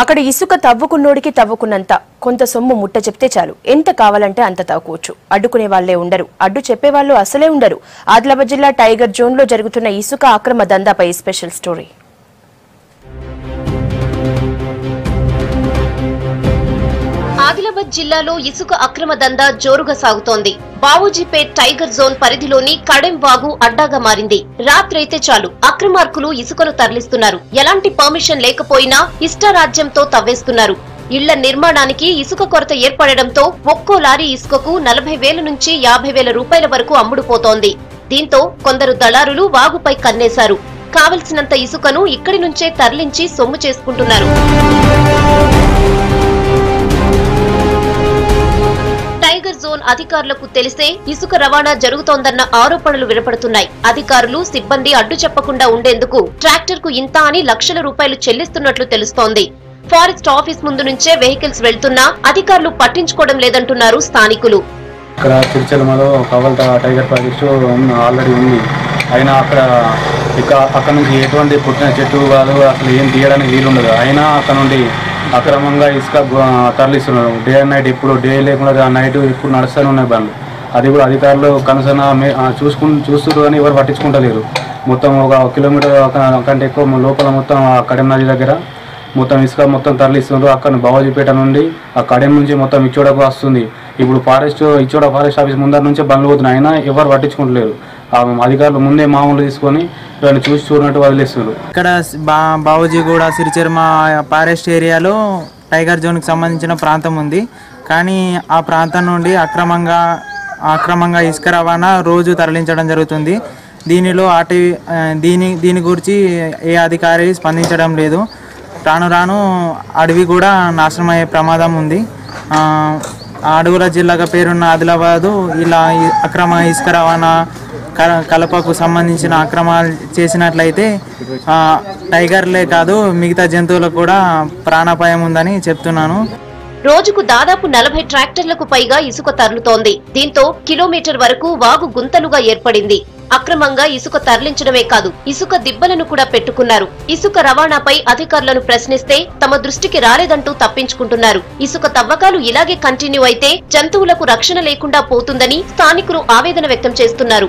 అక్కడ ఇసుక తవ్వుకున్నోడికి తవ్వుకున్నంత కొంత సొమ్ము ముట్ట చెప్తే చాలు ఎంత కావాలంటే అంత తవ్వుకోవచ్చు. అడ్డుకునే వాళ్లే ఉండరు, అడ్డు చెప్పేవాళ్లు అసలే ఉండరు. ఆదిలాబాద్ జిల్లా టైగర్ జోన్ లో జరుగుతున్న ఇసుక అక్రమ దందాపై స్పెషల్ స్టోరీ. ఆదిలాబాద్ జిల్లాలో ఇసుక అక్రమ దందా జోరుగా సాగుతోంది. బావూజీపేట్ టైగర్ జోన్ పరిధిలోని కడెం వాగు అడ్డాగా మారింది. రాత్రైతే చాలు అక్రమార్కులు ఇసుకను తరలిస్తున్నారు. ఎలాంటి పర్మిషన్ లేకపోయినా ఇష్టారాజ్యంతో తవ్వేస్తున్నారు. ఇళ్ల నిర్మాణానికి ఇసుక కొరత ఏర్పడడంతో ఒక్కో లారీ ఇసుకకు 40,000 నుంచి 50,000 రూపాయల వరకు అమ్ముడుపోతోంది. దీంతో కొందరు దళారులు వాగుపై కన్నేశారు. కావలసినంత ఇసుకను ఇక్కడి నుంచే తరలించి సొమ్ము చేసుకుంటున్నారు. టైగర్ జోన్ అధికారులకు తెలిసే ఇసుక రవాణా జరుగుతోందన్న ఆరోపణలు వినపడుతున్నాయి. అధికారులు సిబ్బంది అడ్డు చెప్పకుండా ఉండేందుకు ట్రాక్టర్ కు ఇంత అని లక్షల రూపాయలు చెల్లిస్తున్నట్లు తెలుస్తోంది. ఫారెస్ట్ ఆఫీస్ ముందు నుంచే వెహికల్స్ వెళ్తున్నా అధికారులు పట్టించుకోవడం లేదంటున్నారు స్థానికులు. ఇక్కడ చిరుచలమలో కవల్ టైగర్ ప్రాజెక్టు ఆల్రెడీ ఉంది. అయినా అక్కడ నుంచి ఎటువంటి పుట్టిన చెట్టు కాదు, అసలు ఏం తీయడానికి వీలుండదు. అయినా అక్కడ నుండి అక్రమంగా ఇసుక తరలిస్తున్నారు. డే అండ్ నైట్, ఇప్పుడు డే లేకుండా నైట్ ఇప్పుడు నడుస్తూనే ఉన్నాయి బండ్లు. అది కూడా అధికారులు కనీసం చూస్తున్నారు కానీ ఎవరు పట్టించుకుంటలేరు. మొత్తం 1 కిలోమీటర్ కంటే ఎక్కువ లోపల మొత్తం ఆ కడెం నది దగ్గర మొత్తం ఇసుక మొత్తం తరలిస్తున్నారు. అక్కడ బావూజీపేట నుండి ఆ కడెం నుంచి మొత్తం ఇచ్చోడకు వస్తుంది. ఇప్పుడు ఇచ్చోడ ఫారెస్ట్ ఆఫీస్ ముందర నుంచే బండ్లు పోతున్నాయి. అయినా ఎవరు పట్టించుకుంటలేరు. అధికారులు ముందే మామూలు తీసుకొని ఇవన్నీ చూసినట్టు వదిలేస్తున్నారు. ఇక్కడ బావూజీగూడ సిరిచెర్మ ఫారెస్ట్ ఏరియాలో టైగర్ జోన్కి సంబంధించిన ప్రాంతం ఉంది. కానీ ఆ ప్రాంతం నుండి అక్రమంగా ఇసుక రవాణా రోజు తరలించడం జరుగుతుంది. దీని గురించి ఏ అధికారి స్పందించడం లేదు. రాను రాను అడవి కూడా నాశనం అయ్యే ప్రమాదం ఉంది. అడవుల జిల్లాగా పేరున్న ఆదిలాబాదు ఇలా అక్రమ ఇసుక రవాణా కలపకు సంబంధించిన అక్రమాలు చేసినట్లయితే టైగర్లే కాదు మిగతా జంతువులకు కూడా ప్రాణాపాయం ఉందని చెప్తున్నాను. రోజుకు దాదాపు 40 ట్రాక్టర్లకు పైగా ఇసుక తరలుతోంది. దీంతో కిలోమీటర్ వరకు వాగు గుంతలుగా ఏర్పడింది. అక్రమంగా ఇసుక తరలించడమే కాదు, ఇసుక దిబ్బలను కూడా పెట్టుకున్నారు. ఇసుక రవాణాపై అధికారులను ప్రశ్నిస్తే తమ దృష్టికి రాలేదంటూ తప్పించుకుంటున్నారు. ఇసుక తవ్వకాలు ఇలాగే కంటిన్యూ అయితే జంతువులకు రక్షణ లేకుండా పోతుందని స్థానికులు ఆవేదన వ్యక్తం చేస్తున్నారు.